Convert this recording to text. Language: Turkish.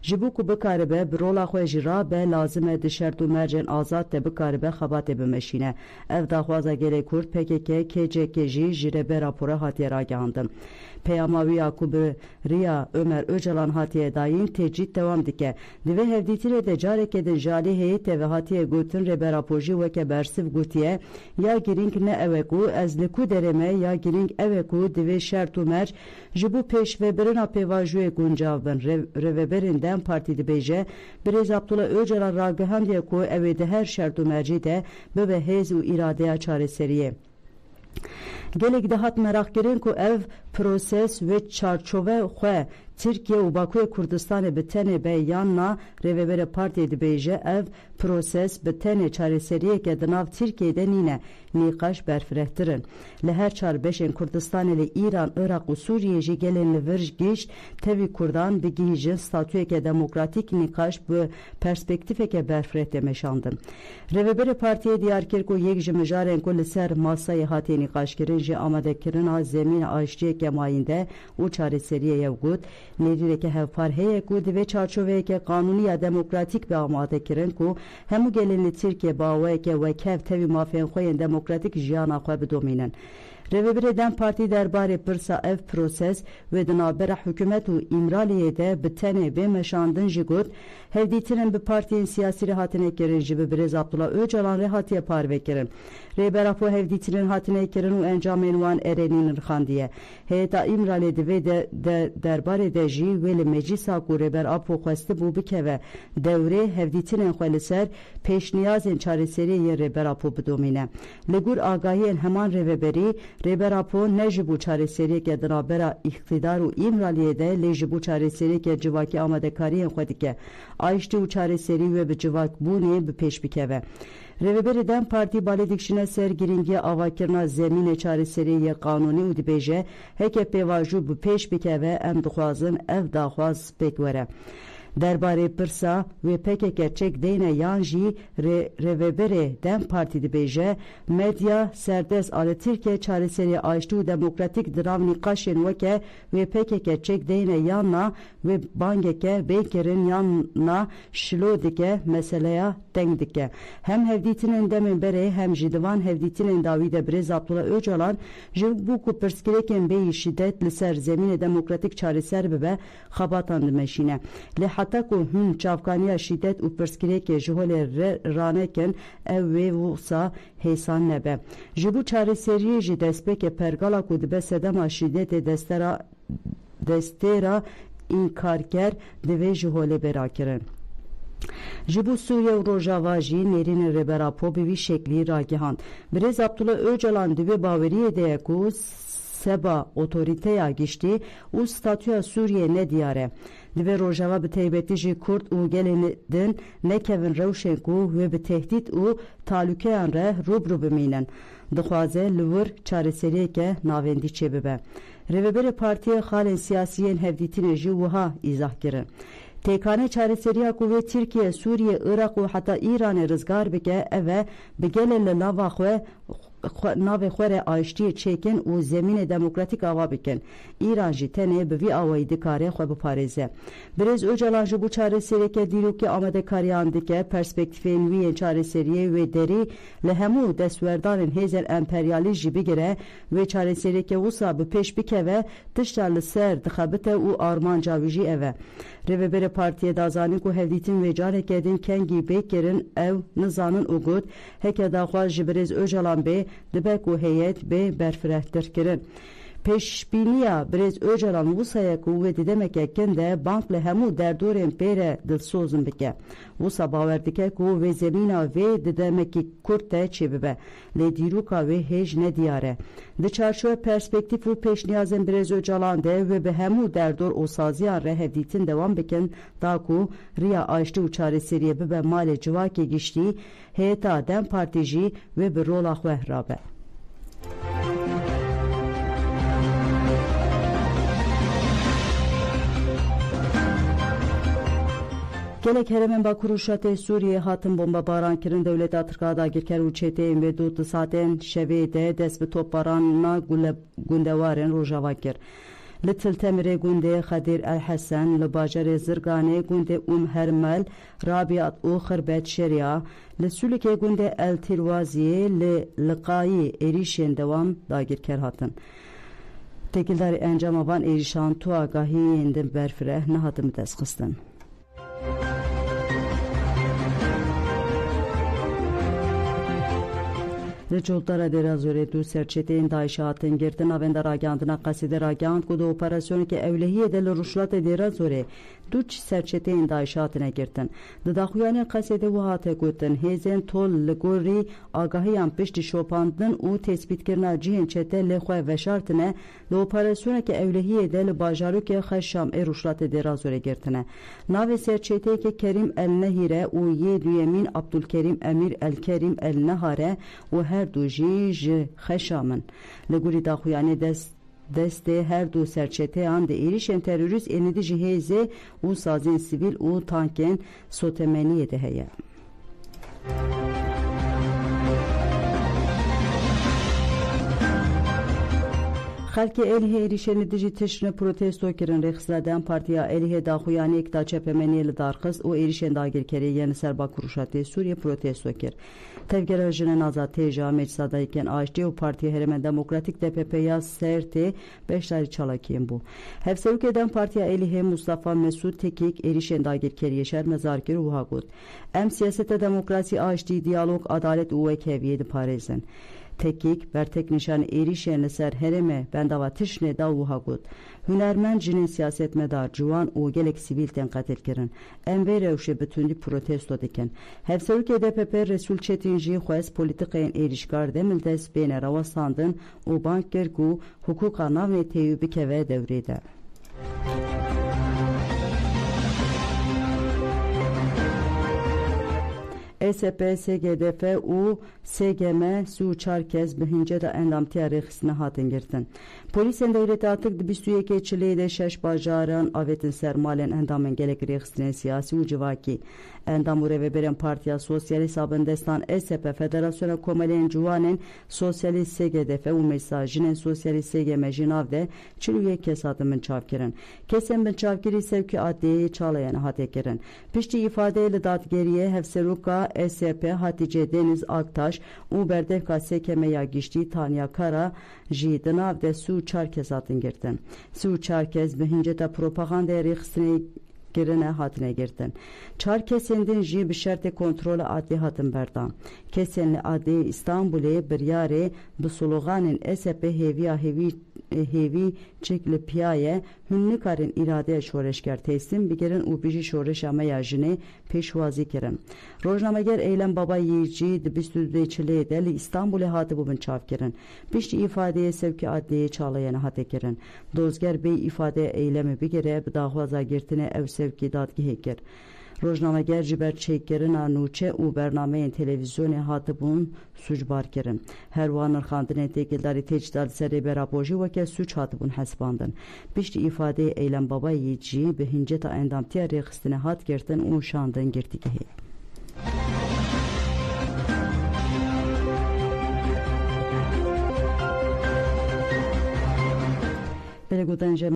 جبو کو بکاربه برولا خو جرابه لازمه د شرط و مرجن آزاد ته بکاربه خبات بمشینه اف داخوازا گله کورد PKK KCK jire be rapora hatiye ragihandın. Peyamavi Yakub Riya Ömer Öcalan hatiye dayin tecrit devam dike. Dive hevditire de carek edin jali heyete ve hatiye gutun rebe raporji veke bersiv gutiye ya giring ne eveku ezliku dereme ya giring eveku dive şertu mer jibu peş ve birina pevajuye guncavben reveberinden partidi beje Birez Abdullah Öcalan ragihandiye ku evede her şertu merci de bebe hezu iradeye çareseriye. Gelek dahat merak girin ku ev proses ve çarçove xwe Türkiye u Bakuye Kurdistanê bi tenê beyanna Rêvebera Partiyê dibêje ev proses bi tenê çareseriyeke di nav Tirkiyeyê nîne nîqaş berfirehtirin. Li her çarbeşên Kurdistanê li İran, Iraq û Sûriyê jî gelên li vir gîş tevî Kurdan bigihîjin statûyeke demokratîk nîqaş bi perspektîfeke berfireh de meşandin. Rêvebera Partiyê diyar kir ku yek ji mijarên ku li ser masayê hatiye nîqaşkirin jî amadekirina zemîna aştiyeke mayînde û çareseriyê yev got Nedireke hevpar heye ku dive çarçoveyeke kanuni ya demokratik be amade kirin ku hemu gelinli Türkiye bağweke ve kev tevi mafyen xoyen demokratik jiyana xwe bidomînin. Rêvebirê Dem Partî derbarê pirsa ev proses ve di navbera hikûmet û İmraliyê de bi tenê bê meşandin jî got hevdîtirin bi partiyên siyasî re hatine kirin ji bi Birez Abdullah Öcalan re hatiye parvekirin. Rêbera xwe hevdîtirin hatine kirin û encamên wan erenî nirxandiye. Heyeta İmralê divê derbarê de jî wê li meclîsa ku rêber Apo xwestibû bikeve dewrê hevdîtinên xwe li ser pêşniyazên çareseriyê rêber Apo bidomîne. Li gûr agahiyên heman rêveberî Rêber Apo ne ji bo çareseriyeke di navbera îxtidar û İmraliyê de lê ji bo çareseriyeke civakî amadekariyên xwe dike. Aiştî û çareserî ve bi civakbûnê bi pêş bikeve. Rêveberê Dem Partî balê dikişine ser giringiya avakirina zemînê çareseriyê kanûnî û dibêje heke pêvajû bi pêş bikeve em dixwazin ev daxwaz pêk were. Derbarê pirsa wê PKK çek deyne yan jî Rêveberê Dem Partî dibêje medya serdest ali Tirkiye çareseriyê aştî û demokratik dirav nîqaşên weke wê PKK çek deyne yanna wê bangeke bêkirin yanna şilo dike meseleya teng dike. Hem hevdîtinên demên berê hem jî divan hevdîtinên dawî de Birez Abdullah Öcalan ji bû ku pirsgirêkên bêyî şîdet li ser zemînê demokratik çareser bibe xebatan dimeşîne. Hatta ku hûn çavkaniya şîdet û pirsgirêkê ji holê ranekin ev wê wisa hêsan nebe. Ji bo çareseriyê jî destpêkê pergala ku dibe sedema şîdetê destêra înkarger divê ji holê bêrakirin. Ji bo Sûriye û Rojava jî nêrînên Rêber Apo bi vî şeklî ragihand. Birez Abdullah Öcalan divê baweriyê de ye ku seba otoriteya giştî û statûya Sûriye ne diyare. Divê Rojava bi taybetî jî Kurd û gelên din nekevin rewşên ku wê bi tehdît û talûkeyan re rûbirû bimînin. Dixwaze li wir çareseriyeke navendî çêbibe. Rêveberê Partiyê xalên siyasîyên hevdîtinê jî wiha îzah kirin. Têkane çareseriya ku wê Tirkiye, Sûriye, Iraq û heta İranê rizgar bike ev e bi gelê li nava xwe navê xwe re aştiyê çêkin û zemînê demokratîk ava bikin. İran jî tenê bi vî awayî dikare xwe biparêze. Birez Öcalan ji bo çareseriyeke dîrokî amadekariyan dike perspektîfên wî yên çareseriyê wê derî li hemû destwerdanên hêzên emperyalîst jî bigire wê çareseriyeke wisa bi pêş bikeve tişta li ser dixebite û armanca wî jî ev e. Rêveberê Partiyê dazanîn ku hevdîtin wê carekê din kengî bêkirin ew nizanin û got heke daxwaz ji Birez Öcalan bê dibe ku heyet bê berfirehtir kirin. Pêşbîniya Birez Öcalan wisaya ku wê didemeke kin de bank li hemû derdorên pê re dilsozin bike. Wisa bawer dike ku wê zemîna vê didemekî Kurd de çêbibe. Lê dîroka wê hêj nediyare. Di çarçoya perspektîf û pêşniyazên Birez Öcalan de wê bi hemû derdor û saziyan re hevdîtin devam bikin da ku riya aştî û çareseriyê bibe malê civakê giştî heyeta Dem Partî jî wê bi rola xwe rabe. Gelek heremên Bakur û Şatê Sûriyê hatin bombebaran kirin dewleta Tirkiye dagirker û çêteyên wê du tisatên şevê de dest bi topbarana gundewarên Rojava kir. Little Temire Gunde Khadir El Hasan Lbajar Zirgane Gunde Hermel Rabiat U Khrbet Şeria Lisülike Gunde El Tirvaziye Liqayi Erişen devam dagirker hatın. Tekildari encama van erişan tu agahi yendim berfire nahatımı deskıstin. Reçoltara derazore du serçeteyin daişatın girtin avenda ragandına kaside ragand kudu operasyonu ki evlehiye de ruşlat derazore duç serçeteyin daişatına girtin. Dıdaxuyane kaside vuhate gutin hezen tol ligori agahiyan pişti şopandın u tespit kirna cihin çete lexwe veşartine de operasyonu ki evlehiye de bajaru ki xeşam ruşlat derazore girtine. Nave serçete ki Kerim El Nehire u ye düyemin Abdülkerim Emir El Kerim El Nehare u her du ji xeşamın. Leguri daxuyane deste her du serçete an de erişen terörist enidi jiheze u sazin sivil u tanken sotemeniye de heye. Xalki Elihe erişeni dici tişne protesto kirin rexzaden partiya Elihe daxuyani ikta çepemeniye darxız o erişen dagirkeri yeni serba kuruşatı Suriye protesto kir. Tevgere jinen azat teja meclisadayken AŞD o partiye heremen demokratik DPP ya serte 5 tari çalakiyim bu. Hevsevuk eden partiya Elihe Mustafa Mesut Tekik erişen dagirkeri yeşer mezarkir uhagut. Em siyasete demokrasi AŞD diyalog adalet uvek heviyedi parezen. Tekik bertek nişan erişen ser hereme bendava tişne da uhagut. Hünermen jinin siyaset medar juan o gelek sivil tenkatel kirin. Enve revşe bütündü protesto diken. Hevsevuk DPP Resul Çetinci xwes politikayın erişkar demildes beyne ravasandın o bank gergu hukuka navne teyübi keve devrede. SP, SGDF u SGM su çarkez bihince de endamtiya rexisine hatin girtin. Polisen devleti atık dibistüye keçiliği de şeş bajaran avetin sermalen endamın gelek rexisine siyasi u civaki. Endam ureve beren partiya sosyalist abındestan SP Federasyona komalen juvanen sosyalist SGDF u mesajinen sosyalist SGM jinavde çilüye kesatımın çavkirin. Kesen bin çavkiri sevki adliyeyi çalayan hatekirin. Pişti ifadeyle dat geriye Hevseruka SP Hatice Deniz Aktaş u berdevka sekemeya gişti Tanya Kara jidinav de su çarkezatın girtin. Su çarkez bihinceta propaganda rexisine girine hatine girtin. Çar kesendin ji bir şerte kontrolü adli hatın berdan. Kesenli adli İstanbul'e bir yare bu sloganın SP hevi çekli piyaye hünlükarın irade şoreşker teslim bigerin u biji şoreş amaya jine peşvazi kirin. Rojnamager eylem baba yiyici dibistüdde çile deli İstanbul'e hatı bubun çavkirin. Bişti ifadeye sevki adliye çağlayana hate kirin. Dozger bey ifade eylemi bigere bidahvaza girtine ev sevki dadgi hekir. Rojnamager jiber çekkerin anuçe u bernameyen televizyonu hatibun suçbar kirin. Her vanır xandine tekildari teçdal seri beraboji veke suç hatibun hesbandın. Bişti ifade eylem baba yiyici bihinceta endamtiya rexistine hat girtin u şandın girtigehi. Belegudan